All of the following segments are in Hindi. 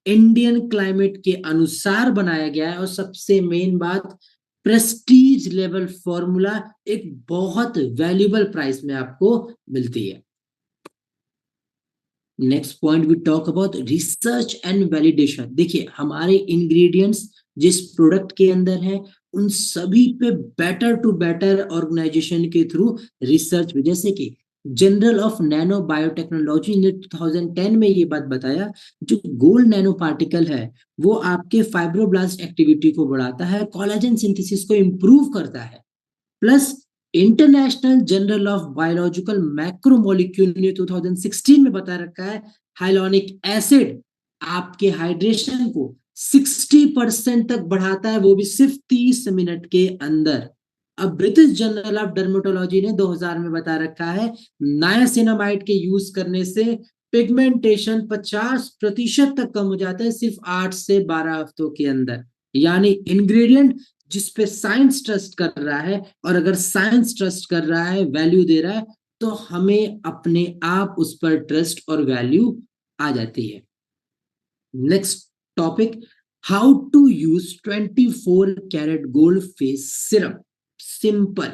इंडियन क्लाइमेट के अनुसार बनाया गया है, और सबसे मेन बात, प्रेस्टीज लेवल फॉर्मूला एक बहुत वैल्यूएबल प्राइस में आपको मिलती है। Next point we talk about research and validation. देखिए, हमारे इंग्रेडिएंट्स जिस प्रोडक्ट के अंदर है उन सभी पे बेटर टू बेटर ऑर्गेनाइजेशन के थ्रू रिसर्च, जैसे कि जनरल ऑफ नैनो बायोटेक्नोलॉजी ने 2010 में ये बात बताया, जो गोल्ड नैनो पार्टिकल है वो आपके फाइब्रोब्लास्ट एक्टिविटी को बढ़ाता है, कोलेजन सिंथेसिस को इंप्रूव करता है, plus international journal of biological macromolecule ने 2016 में बता रखा है हाइलोनिक एसिड आपके हाइड्रेशन को 60% तक बढ़ाता है, वो भी सिर्फ 30 मिनट के अंदर। अब ब्रिटिश जर्नल ऑफ डर्मेटोलॉजी ने 2000 में बता रखा है नायासिनामाइड के यूज करने से पिगमेंटेशन 50% तक कम हो जाता है सिर्फ 8 से 12 हफ्तों के अंदर। यानी इंग्रेडिएंट जिसपे साइंस ट्रस्ट कर रहा है, और अगर साइंस ट्रस्ट कर रहा है, वैल्यू दे रहा है, तो हमें अपने आप उस पर ट्रस्ट और वैल्यू आ जाती है। Next topic, how to use 24 carat gold face serum. Simple,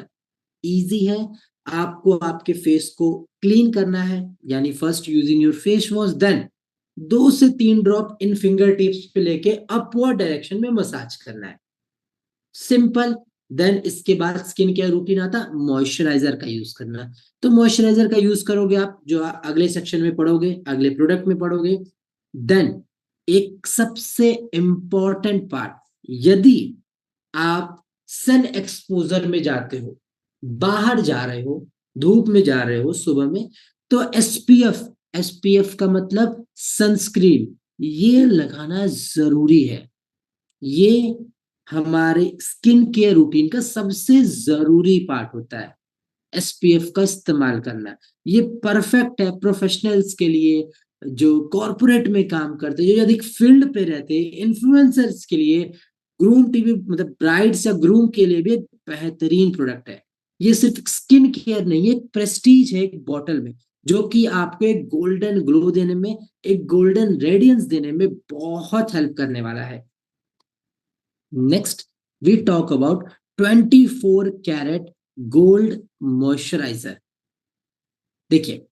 easy है। आपको आपके फेस को क्लीन करना है, यानी first using your face wash, then 2 से 3 ड्रॉप इन फिंगर टिप्स पे लेके अपवर्ड डायरेक्शन में मसाज करना है। सिंपल। देन इसके बाद स्किन केयर रूटीन आता, मॉइस्चराइजर का यूज करना। तो मॉइस्चराइजर का यूज करोगे आप, जो अगले सेक्शन में पढ़ोगे, अगले प्रोडक्ट में पढ़ोगे। देन एक सबसे इंपॉर्टेंट पार्ट, यदि आप सन एक्सपोजर में जाते हो, बाहर जा रहे हो, धूप में जा रहे हो सुबह में, तो एसपीएफ, एसपीएफ का मतलब सनस्क्रीन, ये लगाना जरूरी है। ये हमारे स्किन केयर रूटीन का सबसे जरूरी पार्ट होता है, एसपीएफ का इस्तेमाल करना। ये परफेक्ट है प्रोफेशनल्स के लिए, जो कॉर्पोरेट में काम करते हैं, जो अधिक फील्ड पे रहते हैं, इन्फ्लुएंसर्स के लिए, ग्रूम टीवी मतलब ब्राइड्स या ग्रूम के लिए भी एक बेहतरीन प्रोडक्ट है। ये सिर्फ स्किन केयर नहीं है, प्रेस्टीज है एक बॉटल में, जो कि आपको एक गोल्डन ग्लो देने में, एक गोल्डन रेडियंस देने में बहुत हेल्प करने वाला है। Next we talk about 24 carat gold moisturiser. देखिए,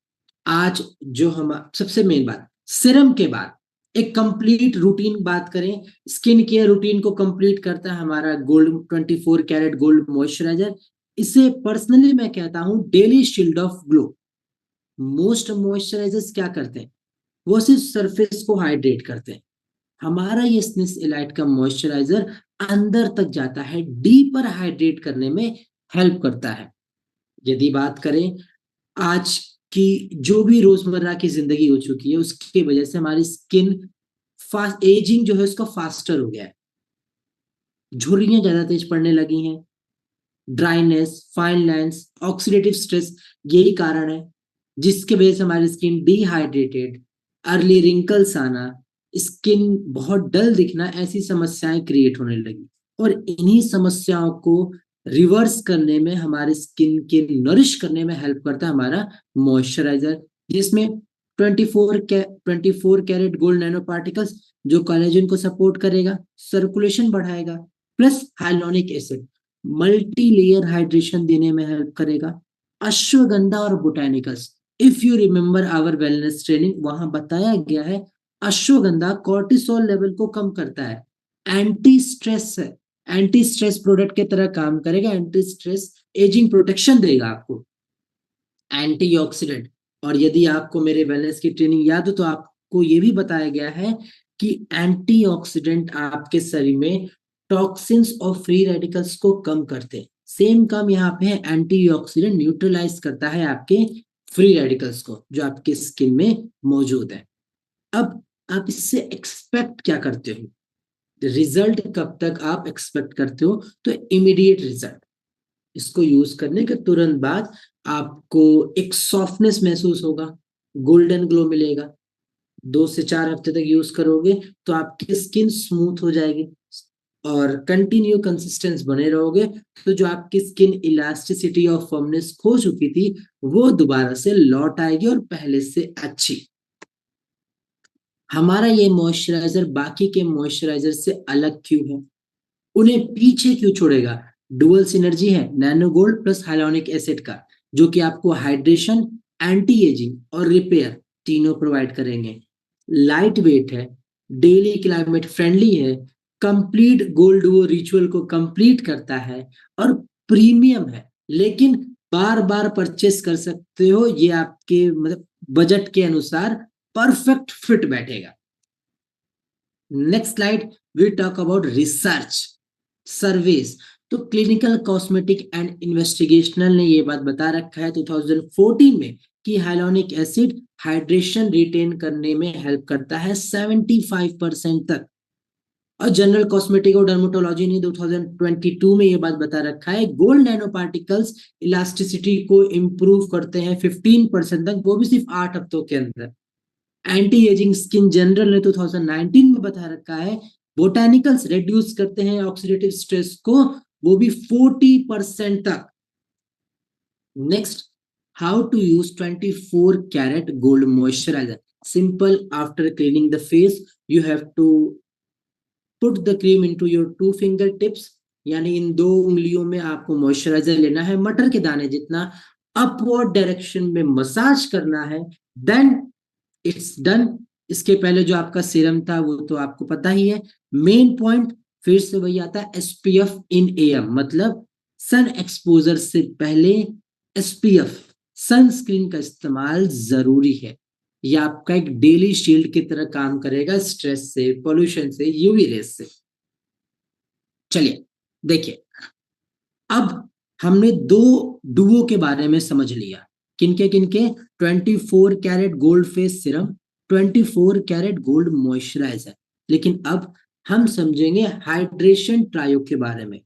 आज जो हम सबसे मेन बात, सिरम के बाद एक कंप्लीट रूटीन बात करें, स्किन केयर रूटीन को कंप्लीट करता है हमारा गोल्ड 24 कैरेट गोल्ड मॉइस्चराइजर। इसे पर्सनली मैं कहता हूं daily shield of glow. Most moisturisers क्या करते हैं, वो सिर्फ सरफेस को हाइड्रेट करते हैं। हमारा ये स्निस इलाइट का मॉइस्चराइजर अंदर तक जाता है, डीपर हाइड्रेट करने में हेल्प करता है। यदि बात करें आज की जो भी रोजमर्रा की जिंदगी हो चुकी है, उसकी वजह से हमारी स्किन फास्ट एजिंग जो है उसका फास्टर हो गया है, झुर्रियां ज्यादा तेज पड़ने लगी हैं, dryness, fine lines, oxidative stress, यही कारण है जिसके वजह से हमारी स्किन डिहाइड्रेटेड, अर्ली रिंकल्स आना, स्किन बहुत डल दिखना, ऐसी समस्याएं क्रिएट होने लगी। और इन्हीं समस्याओं को रिवर्स करने में, हमारे स्किन के नरिश करने में हेल्प करता है हमारा मॉइस्चराइजर, जिसमें 24 कैरेट गोल्ड नैनो पार्टिकल्स, जो कोलेजन को सपोर्ट करेगा, सर्कुलेशन बढ़ाएगा, plus hyaluronic acid multi layer hydration देने में हेल्प करेगा, अश्वगंधा और botanicals. If you remember our wellness training, वहां बताया गया है अश्वगंधा कॉर्टिसोल लेवल को कम करता है, एंटी स्ट्रेस है, एंटी स्ट्रेस प्रोडक्ट की तरह काम करेगा, एंटी स्ट्रेस एजिंग प्रोटेक्शन देगा आपको, एंटीऑक्सीडेंट। और यदि आपको मेरे वेलनेस की ट्रेनिंग याद हो तो आपको ये भी बताया गया है कि एंटीऑक्सीडेंट आपके शरीर में टॉक्सिन्स और फ्री रेडिकल्स को कम करते हैं। सेम काम यहाँ पे है, एंटीऑक्सीडेंट न्यूट्रलाइज करता है आपके फ्री रेडिकल्स को जो आपके स्किन में मौजूद है। अब आप इससे एक्सपेक्ट क्या करते हो, रिजल्ट कब तक आप एक्सपेक्ट करते हो, तो इमीडिएट रिजल्ट। इसको यूज करने के तुरंत बाद आपको एक सॉफ्टनेस महसूस होगा, गोल्डन ग्लो मिलेगा। 2 से 4 हफ्ते तक यूज करोगे तो आपकी स्किन स्मूथ हो जाएगी, और कंटिन्यू कंसिस्टेंस बने रहोगे, तो जो आपकी स्किन इलास्टिसिटी और फर्मनेस खो चुकी थी वो दोबारा से लौट आएगी, और पहले से अच्छी। हमारा ये मॉइस्चराइजर बाकी के मॉइस्चराइजर से अलग क्यों है, उन्हें पीछे क्यों छोड़ेगा? डुअल सिनर्जी है nano gold plus hyaluronic acid का, जो कि आपको हाइड्रेशन, एंटी एजिंग और रिपेयर तीनों प्रोवाइड करेंगे। लाइट वेट है, डेली क्लाइमेट फ्रेंडली है, कंप्लीट गोल्ड वो रिचुअल को कंप्लीट करता है, और प्रीमियम है, लेकिन बार बार परचेस कर सकते हो, ये आपके मतलब बजट के अनुसार परफेक्ट फिट बैठेगा। Next slide, we talk about research surveys. तो क्लिनिकल कॉस्मेटिक एंड इन्वेस्टिगेशनल ने ये बात बता रखा है 2014 में कि हाइलोनिक एसिड हाइड्रेशन रिटेन करने में हेल्प करता है 75% तक। और जनरल कॉस्मेटिक और डर्मेटोलॉजी ने 2022 में ये बात बता रखा है गोल्ड नैनो पार्टिकल्स इलास्टिसिटी को इंप्रूव करते हैं 15% तक, वो भी सिर्फ 8 हफ्तों के अंदर। एंटी एजिंग स्किन जनरल ने 2019 में बता रखा है बोटानिकल्स रिड्यूस करते हैं ऑक्सीडेटिव स्ट्रेस को, वो भी 40% तक। Next, how to use 24 carat gold moisturiser. Simple, after cleaning the face you have to put the cream into your 2 finger tips, यानी इन 2 उंगलियों में आपको मॉइस्चराइजर लेना है मटर के दाने जितना, अपवर्ड डायरेक्शन में मसाज करना है, देन इट्स डन। इसके पहले जो आपका सीरम था वो तो आपको पता ही है। मेन पॉइंट फिर से वही आता है, एसपीएफ इन एएम, मतलब सन एक्सपोजर से पहले एसपीएफ सनस्क्रीन का इस्तेमाल जरूरी है। ये आपका एक डेली शील्ड की तरह काम करेगा स्ट्रेस से, पोल्यूशन से, यूवी रेस से। चलिए देखिए, अब हमने 2 डुओ के बारे में समझ लिया। किनके किनके? 24 carat gold face serum, 24 carat gold moisturiser. लेकिन अब हम समझेंगे हाइड्रेशन ट्रायो के बारे में,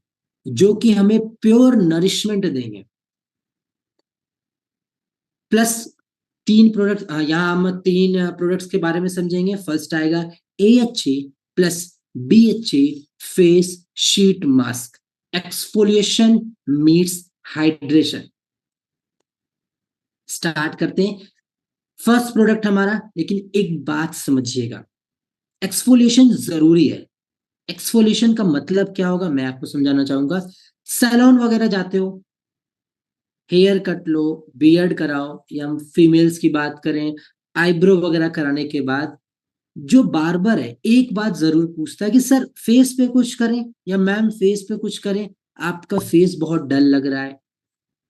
जो कि हमें प्योर नरिशमेंट देंगे। प्लस 3 प्रोडक्ट, यहाँ हम 3 प्रोडक्ट्स के बारे में समझेंगे। फर्स्ट आएगा AHA plus BHA face sheet mask, exfoliation meets hydration. Start करते हैं। फर्स्ट प्रोडक्ट हमारा, लेकिन एक बात समझिएगा, एक्सफोलिएशन जरूरी है। एक्सफोलिएशन का मतलब क्या होगा मैं आपको समझाना चाहूंगा। सैलून वगैरह जाते हो, हेयर कट लो, बियर्ड कराओ, या हम फीमेल्स की बात करें, आईब्रो वगैरह कराने के बाद जो बार्बर है एक बात जरूर पूछता है कि सर फेस पे कुछ करें, या मैम फेस पे कुछ करें, आपका फेस बहुत डल लग रहा है।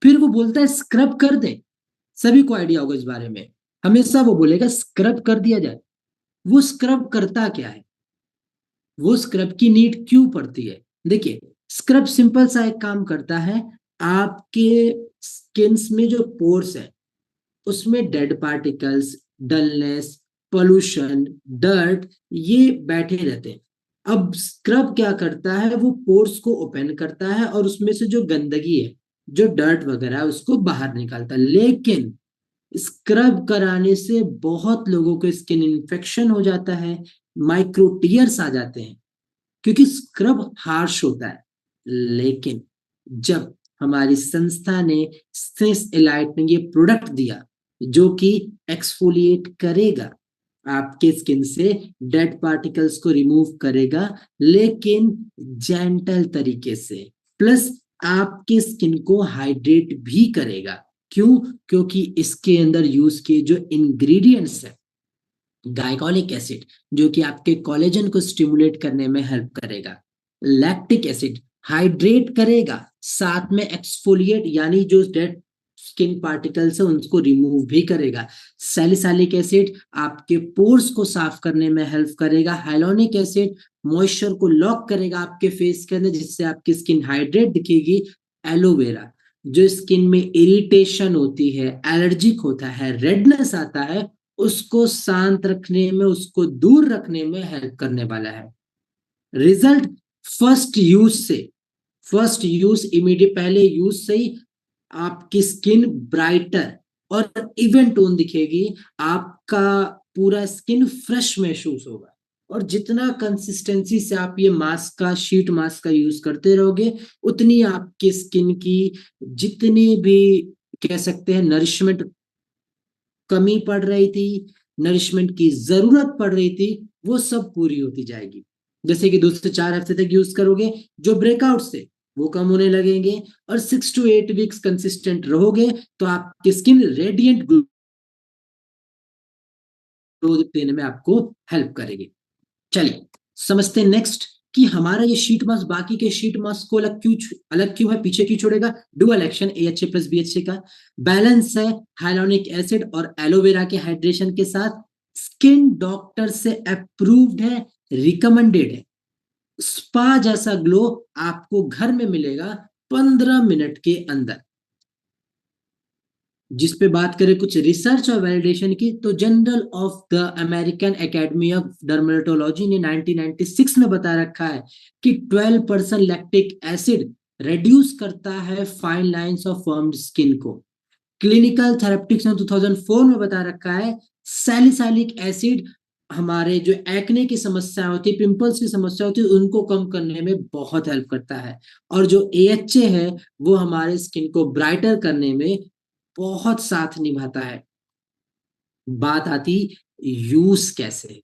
फिर वो बोलता है स्क्रब कर दे। सभी को आइडिया होगा इस बारे में, हमेशा वो बोलेगा स्क्रब कर दिया जाए। वो स्क्रब करता क्या है, वो स्क्रब की नीड क्यों पड़ती है? देखिए, स्क्रब सिंपल सा एक काम करता है, आपके स्किन्स में जो पोर्स है उसमें dead particles, dullness, pollution, dirt, ये बैठे रहते हैं। अब स्क्रब क्या करता है, वो पोर्स को ओपन करता है और उसमें से जो गंदगी है, जो डर्ट वगैरह है, उसको बाहर निकालता है। लेकिन स्क्रब कराने से बहुत लोगों को स्किन इन्फेक्शन हो जाता है, माइक्रो टीयर्स आ जाते हैं, क्योंकि स्क्रब हार्श होता है। लेकिन जब हमारी संस्था ने स्विस एलाइट ने ये प्रोडक्ट दिया जो कि एक्सफोलिएट करेगा, आपके स्किन से डेड पार्टिकल्स को रिमूव करेगा, लेकिन जेंटल तरीके से, प्लस आपके स्किन को हाइड्रेट भी करेगा। क्यों? क्योंकि इसके अंदर यूज किए जो इंग्रेडिएंट्स है, ग्लाइकोलिक एसिड जो कि आपके कोलेजन को स्टिमुलेट करने में हेल्प करेगा, लैक्टिक एसिड हाइड्रेट करेगा, साथ में एक्सफोलिएट यानी जो डेड स्किन पार्टिकल्स है उनको रिमूव भी करेगा, सैलिसाइलिक एसिड आपके पोर्स को साफ करने में हेल्प करेगा, हाइलोनिक एसिड मॉइस्चर को लॉक करेगा आपके फेस के अंदर जिससे आपकी स्किन हाइड्रेट दिखेगी, एलोवेरा जो स्किन में इरिटेशन होती है, एलर्जिक होता है, रेडनेस आता है, उसको शांत रखने में, उसको दूर रखने में हेल्प करने वाला है। रिजल्ट फर्स्ट यूज से, फर्स्ट यूज इमीडिएट पहले यूज से ही आपकी स्किन ब्राइटर और इवन टोन दिखेगी, आपका पूरा स्किन फ्रेश महसूस होगा। और जितना कंसिस्टेंसी से आप ये मास्क का, शीट मास्क का यूज करते रहोगे, उतनी आपकी स्किन की जितनी भी कह सकते हैं नरिशमेंट कमी पड़ रही थी, नरिशमेंट की जरूरत पड़ रही थी वो सब पूरी होती जाएगी। जैसे कि 2 से 4 हफ्ते तक यूज करोगे, जो ब्रेकआउट से वो कम होने लगेंगे, और 6 to 8 वीक्स कंसिस्टेंट रहोगे तो आपकी स्किन रेडिएंट ग्लो देने में आपको हेल्प करेगी। चलिए समझते हैं नेक्स्ट कि हमारा ये शीट मास्क बाकी के शीट मास्क को अलग क्यों है, पीछे क्यों छोड़ेगा। Dual action AHA plus BHA का, बैलेंस है हाइलोनिक एसिड और एलोवेरा के हाइड्रेशन के साथ, स्किन डॉक्टर से अप्रूव्ड है, रिकमेंडेड है। स्पा जैसा ग्लो आपको घर में मिलेगा 15 मिनट के अंदर। जिस पे बात करें कुछ रिसर्च और वैलिडेशन की, तो journal of the American academy of dermatology ने 1996 में बता रखा है कि 12% लैक्टिक एसिड रिड्यूस करता है fine lines of formed skin को। क्लिनिकल थेरेप्टिक्स ने 2004 में बता रखा है सैलिसाइलिक एसिड हमारे जो एक्ने की समस्या होती है, पिंपल्स की समस्या होती है, उनको कम करने में बहुत हेल्प करता है। और जो AHA है वो हमारे स्किन को ब्राइटर करने में बहुत साथ निभाता है। बात आती यूज कैसे,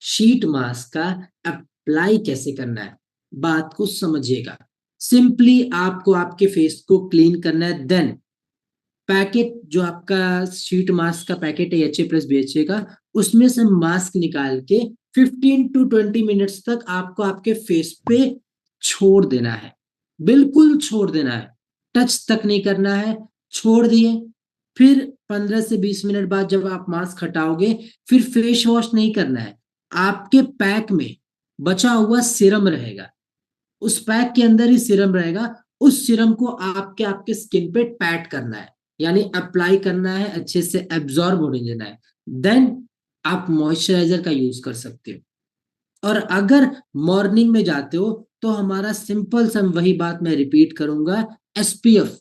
शीट मास्क का अप्लाई कैसे करना है, बात को समझिएगा। सिंपली आपको आपके फेस को क्लीन करना है, देन पैकेट जो आपका शीट मास्क का पैकेट है HA प्लस BHA का, उसमें से मास्क निकाल के 15 to 20 मिनट्स तक आपको आपके फेस पे छोड़ देना है, बिल्कुल छोड़ देना है, टच तक नहीं करना है। छोड़ दिए, फिर 15 से 20 मिनट बाद जब आप मास्क हटाओगे, फिर फेस वॉश नहीं करना है। आपके पैक में बचा हुआ सीरम रहेगा, उस पैक के अंदर ही सीरम रहेगा, उस सीरम को आपके आपके स्किन पे पैट करना है, यानी अप्लाई करना है, अच्छे से एब्जॉर्ब होने देना है। देन आप मॉइस्चराइजर का यूज कर सकते हो। और अगर मॉर्निंग में जाते हो तो हमारा सिंपल सा वही बात मैं रिपीट करूंगा, SPF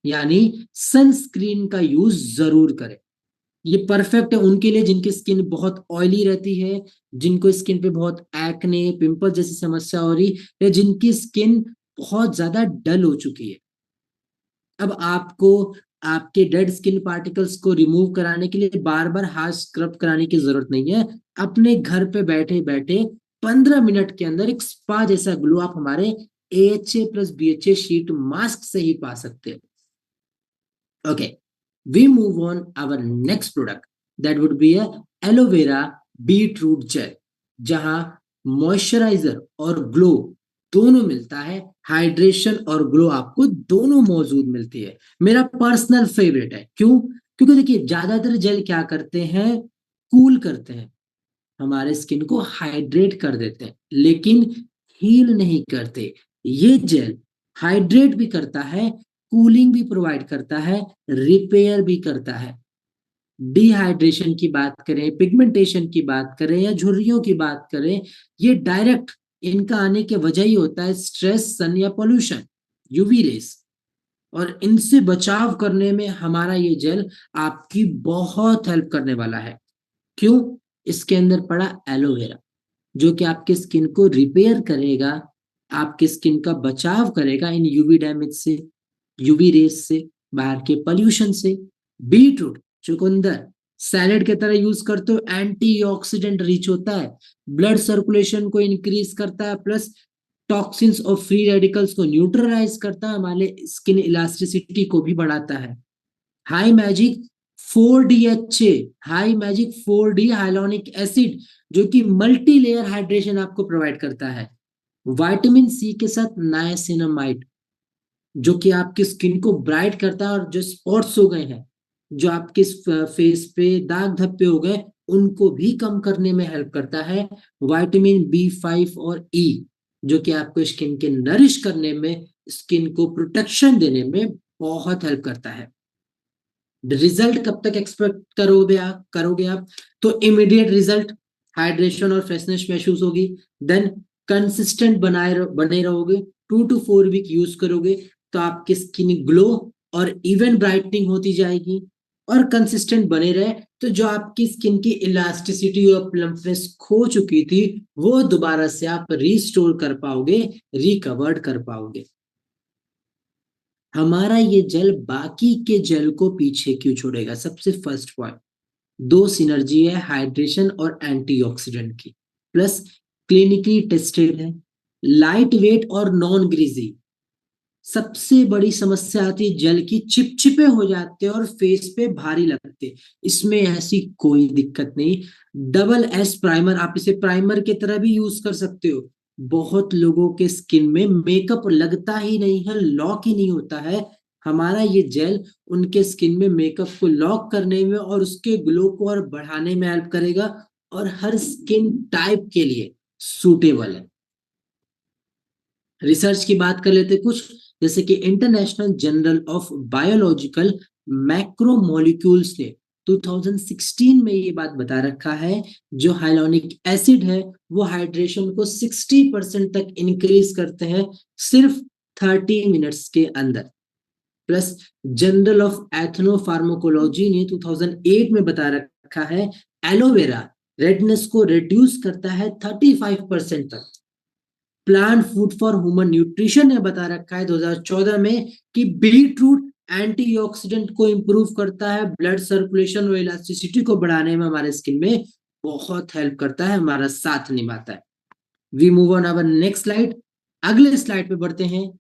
यानी सनस्क्रीन का यूज जरूर करें। ये परफेक्ट है उनके लिए जिनकी स्किन बहुत ऑयली रहती है, जिनको स्किन पे बहुत एक्ने पिंपल जैसी समस्या हो रही है, जिनकी स्किन बहुत ज्यादा डल हो चुकी है। अब आपको आपके डेड स्किन पार्टिकल्स को रिमूव कराने के लिए बार बार हाथ स्क्रब कराने की जरूरत नहीं है। अपने घर पे बैठे बैठे 15 मिनट के अंदर एक स्पा जैसा ग्लो आप हमारे AHA plus BHA sheet mask से ही पा सकते हैं। Okay, we move on our next product that would be a aloe vera beetroot gel, जहां मॉइस्चराइजर और ग्लो दोनों मिलता है, हाइड्रेशन और ग्लो आपको दोनों मौजूद मिलती है। मेरा पर्सनल फेवरेट है, क्यों? क्योंकि देखिए ज्यादातर जेल क्या करते हैं, कूल करते हैं, हमारे स्किन को हाइड्रेट कर देते हैं, लेकिन हील नहीं करते। ये जेल हाइड्रेट भी करता है, कूलिंग भी प्रोवाइड करता है, रिपेयर भी करता है। डिहाइड्रेशन की बात करें, पिगमेंटेशन की बात करें या झुर्रियों की बात करें, ये डायरेक्ट इनका आने के वजह ही होता है स्ट्रेस, सन या पोल्यूशन, UV रेस। और इनसे बचाव करने में हमारा ये जेल आपकी बहुत हेल्प करने वाला है। क्यों? इसके अंदर पड़ा एलोवेरा, जो कि आपके स्किन को रिपेयर करेगा, आपके स्किन का बचाव करेगा इन UV डैमेज से, UV रेस से, बाहर के पोल्यूशन से। बीटरूट, चुकंदर सैलेड के तरह यूज करते हो, एंटीऑक्सीडेंट रिच होता है, ब्लड सर्कुलेशन को इंक्रीज करता है, प्लस टॉक्सिन्स और फ्री रेडिकल्स को न्यूट्रलाइज करता है, हमारे स्किन इलास्टिसिटी को भी बढ़ाता है। High magic 4DHA, high magic 4D hyaluronic acid, जो कि मल्टी लेयर हाइड्रेशन आपको प्रोवाइड करता है। विटामिन C के साथ नाइसिनामाइड, जो कि आपकी स्किन को ब्राइट करता है, और जो स्पॉट्स हो गए हैं, जो आपके फेस पे दाग धब्बे हो गए, उनको भी कम करने में हेल्प करता है। विटामिन B5 और E, जो कि आपको स्किन के नरिश करने में, स्किन को प्रोटेक्शन देने में बहुत हेल्प करता है। रिजल्ट कब तक एक्सपेक्ट करोगे आप? तो इमीडिएट रिजल्ट, हाइड्रेशन और फ्रेशनेस महसूस होगी। देन कंसिस्टेंट बने रहोगे, 2 to 4 वीक यूज करोगे तो आपकी स्किन ग्लो और इवन ब्राइटनिंग होती जाएगी। और कंसिस्टेंट बने रहे तो जो आपकी स्किन की इलास्टिसिटी और प्लम्पनेस खो चुकी थी, वो दोबारा से आप रिस्टोर कर पाओगे, रिकवर्ड कर पाओगे। हमारा ये जेल बाकी के जेल को पीछे क्यों छोड़ेगा? सबसे फर्स्ट पॉइंट, दो सिनर्जी है हाइड्रेशन और एंटीऑक्सीडेंट की, प्लस क्लिनिकली टेस्टेड है, लाइट वेट और नॉन ग्रीजी। सबसे बड़ी समस्या आती है जल की, चिपचिपे हो जाते हैं और फेस पे भारी लगते हैं, इसमें ऐसी कोई दिक्कत नहीं। डबल एस प्राइमर, आप इसे प्राइमर की तरह भी यूज कर सकते हो। बहुत लोगों के स्किन में मेकअप लगता ही नहीं है, लॉक ही नहीं होता है, हमारा ये जेल उनके स्किन में मेकअप को लॉक करने में और उसके ग्लो को और बढ़ाने में हेल्प करेगा, और हर स्किन टाइप के लिए सूटेबल है। रिसर्च की बात कर लेते कुछ, जैसे कि international journal of biological macromolecules ने 2016 में ये बात बता रखा है, जो हाइलोनिक एसिड है वो हाइड्रेशन को 60% तक इंक्रीज करते हैं सिर्फ 30 मिनट्स के अंदर। प्लस जर्नल ऑफ एथनोफार्माकोलॉजी ने 2008 में बता रखा है एलोवेरा रेडनेस को रिड्यूस करता है 35% तक। Plant food for human nutrition ने बता रखा है 2014 में कि बीट रूट एंटीऑक्सीडेंट को इंप्रूव करता है, ब्लड सर्कुलेशन और इलास्टिसिटी को बढ़ाने में हमारे स्किन में बहुत हेल्प करता है, हमारा साथ निभाता है। We move on our next slide. अगले स्लाइड पे बढ़ते हैं।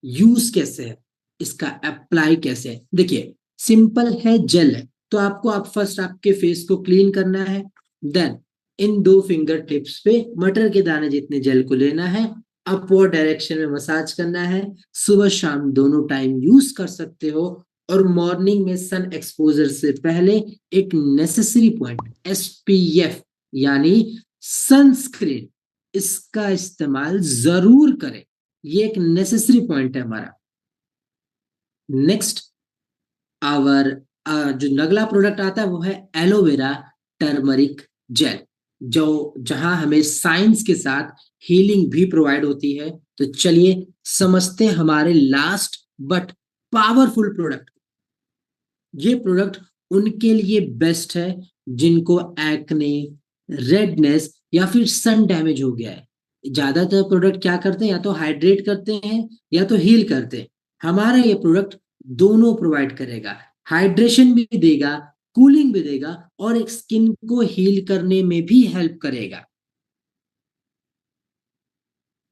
यूज कैसे है, इसका अप्लाई कैसे है। देखिए सिंपल है, जेल है तो आपको आप फर्स्ट आपके फेस को क्लीन करना है, देन इन दो फिंगर टिप्स पे मटर के दाने जितने जेल को लेना है, अपवर्ड डायरेक्शन में मसाज करना है, सुबह शाम दोनों टाइम यूज कर सकते हो, और मॉर्निंग में सन एक्सपोजर से पहले एक नेसेसरी पॉइंट एसपीएफ यानी सनस्क्रीन, इसका इस्तेमाल जरूर करें, ये एक नेसेसरी पॉइंट है हमारा। नेक्स्ट आवर जो नगला प्रोडक्ट आता है वो है एलोवेरा टर्मरिक जेल, जो जहां हमें साइंस के साथ हीलिंग भी प्रोवाइड होती है। तो चलिए समझते हैं हमारे लास्ट बट पावरफुल प्रोडक्ट। ये प्रोडक्ट उनके लिए बेस्ट है जिनको एक्ने, रेडनेस या फिर सन डैमेज हो गया है। ज्यादातर प्रोडक्ट क्या करते हैं, या तो हाइड्रेट करते हैं या तो हील करते हैं। हमारा ये प्रोडक्ट दोनों प्रोवाइड करेगा, हाइड्रेशन भी देगा, कूलिंग भी देगा, और एक स्किन को हील करने में भी हेल्प करेगा।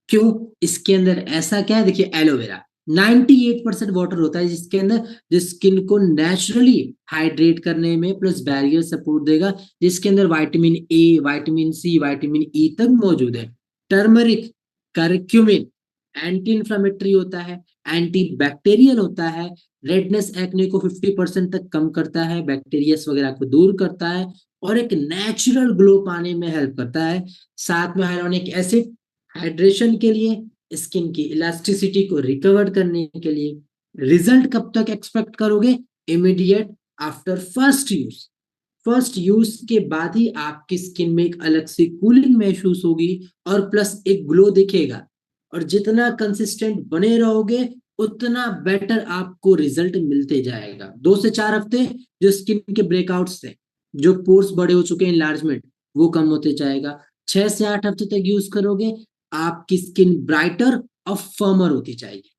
क्यों, इसके अंदर ऐसा क्या है, देखिए एलोवेरा 98% वाटर होता है जिसके अंदर, जो स्किन को नेचुरली हाइड्रेट करने में प्लस बैरियर सपोर्ट देगा, जिसके अंदर vitamin A, vitamin C, vitamin E तक मौजूद है। टर्मरिक, करक्यूमिन एंटी इंफ्लेमेटरी होता है, एंटी बैक्टीरियल होता है, रेडनेस एक्ने को 50% तक कम करता है, बैक्टीरियस वगैरह को दूर करता है, और एक नेचुरल ग्लो पाने में हेल्प करता है। साथ में हाइलोनिक एसिड हाइड्रेशन के लिए, स्किन की इलास्टिसिटी को रिकवर करने के लिए। रिजल्ट कब तक एक्सपेक्ट करोगे, immediate after first use. First use के बाद ही आपकी स्किन में एक अलग से कूलिंग महसूस होगी और प्लस एक ग्लो दिखेगा, और जितना कंसिस्टेंट बने रहोगे उतना बेटर आपको रिजल्ट मिलते जाएगा। 2 से 4 हफ्ते जो स्किन के ब्रेकआउट्स थे, जो पोर्स बड़े हो चुके हैं, इनलार्जमेंट, वो कम होते जाएगा। 6 से 8 हफ्ते तक यूज करोगे, आपकी स्किन ब्राइटर और फर्मर होती जाएगी।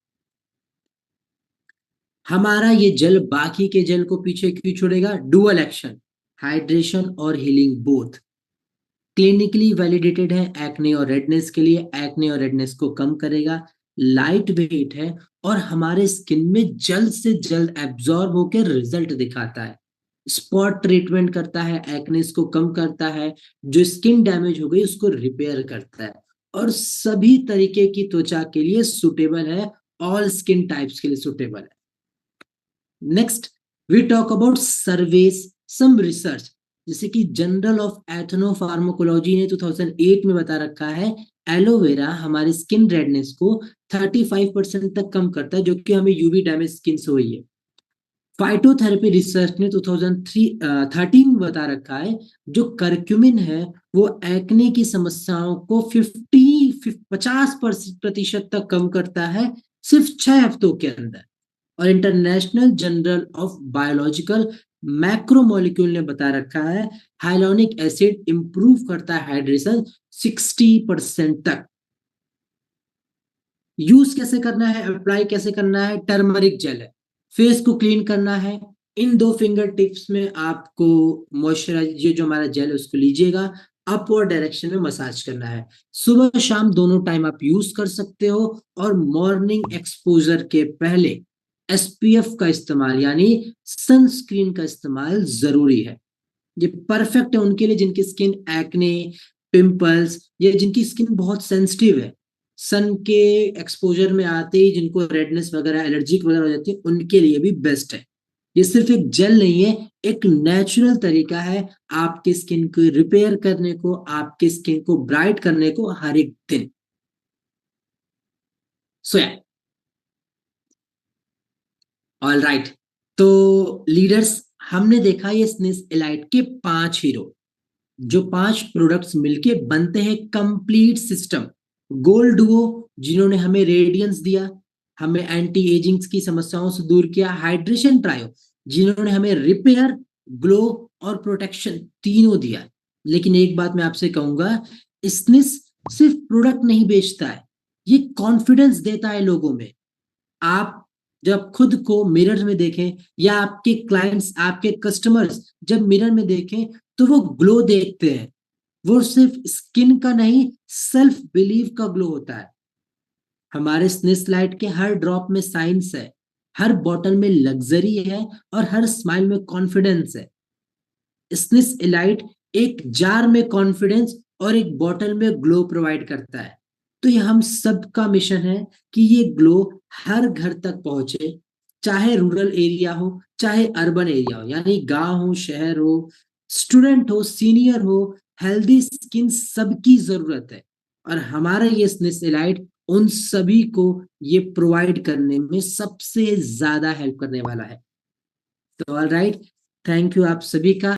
हमारा ये जेल बाकी के जेल को पीछे क्यों छोड़ेगा, डुअल एक्शन, हाइड्रेशन और हीलिंग बोथ। क्लिनिकली वैलिडेटेड है एक्ने और रेडनेस के लिए, एक्ने और रेडनेस को कम करेगा, लाइट वेट है, और हमारे स्किन में जल्द से जल्द एब्जॉर्ब होकर रिजल्ट दिखाता है। स्पॉट ट्रीटमेंट करता है, एक्नेस को कम करता है, जो स्किन डैमेज हो गई उसको रिपेयर करता है, और सभी तरीके की त्वचा के लिए सुटेबल है, ऑल स्किन टाइप्स के लिए सुटेबल है। Next we talk about surveys, some research, जैसे कि जर्नल ऑफ एथनोफार्माकोलॉजी ने 2008 में बता रखा है एलोवेरा हमारी स्किन रेडनेस को 35% तक कम करता है, जो कि हमें यूवी डैमेज स्किन से हुई है। फाइटोथेरेपी रिसर्च ने 2013 में बता रखा है जो करक्यूमिन है वो एक्ने की समस्याओं को 50% तक कम करता है सिर्फ 6 हफ्तों के अंदर। और international journal of biological macromolecule ने बता रखा है हाइलोनिक एसिड इंप्रूव करता है हाइड्रेशन 60% तक। यूज कैसे करना है, अप्लाई कैसे करना है, टर्मरिक जेल है, फेस को क्लीन करना है, इन 2 फिंगर टिप्स में आपको मॉइस्चराइज ये जो हमारा जेल है उसको लीजिएगा, अपवर्ड डायरेक्शन में मसाज करना है। सुबह शाम दोनों टाइम आप यूज कर सकते हो, और मॉर्निंग एक्सपोजर के पहले एसपीएफ का इस्तेमाल यानी सनस्क्रीन का इस्तेमाल जरूरी है। ये परफेक्ट है उनके लिए जिनकी स्किन एक्ने, पिंपल्स, या जिनकी स्किन बहुत सेंसिटिव है, सन के एक्सपोजर में आते ही जिनको रेडनेस वगैरह, एलर्जिक वगैरह हो जाती है, उनके लिए भी बेस्ट है। ये सिर्फ एक जेल नहीं है, एक नेचुरल तरीका है आपके स्किन को रिपेयर करने को, आपके स्किन को ब्राइट करने को हर एक दिन। सो या ऑल राइट, तो लीडर्स, हमने देखा ये स्नेस एलाइट के 5 हीरो, जो 5 प्रोडक्ट्स मिलके बनते हैं कंप्लीट सिस्टम। गोल्ड डुओ, जिन्होंने हमें रेडियंस दिया, हमें एंटी एजिंग की समस्याओं से दूर किया। हाइड्रेशन ट्रायो, जिन्होंने हमें रिपेयर, ग्लो और प्रोटेक्शन तीनों दिया। लेकिन एक बात मैं आपसे कहूंगा, स्निस सिर्फ प्रोडक्ट नहीं बेचता है, ये कॉन्फिडेंस देता है लोगों में। आप जब खुद को मिरर में देखें, या आपके क्लाइंट्स, आपके कस्टमर्स जब मिरर में देखें, तो वो ग्लो देखते हैं। वो सिर्फ स्किन का नहीं, सेल्फ बिलीव का ग्लो होता है। हमारे स्निस लाइट के हर ड्रॉप में साइंस है, हर बॉटल में लग्जरी है, और हर स्माइल में कॉन्फिडेंस है। स्निस इलाइट एक जार में कॉन्फिडेंस और एक बॉटल में ग्लो प्रोवाइड करता है। तो ये हम सबका मिशन है कि ये ग्लो हर घर तक पहुंचे, चाहे रूरल एरिया हो, चाहे अर्बन एरिया हो, यानी गांव हो, शहर हो, स्टूडेंट हो, सीनियर हो, हेल्दी स्किन सबकी जरूरत है। और हमारा ये स्निस इलाइट उन सभी को ये प्रोवाइड करने में सबसे ज्यादा हेल्प करने वाला है। तो ऑल राइट, थैंक यू आप सभी का।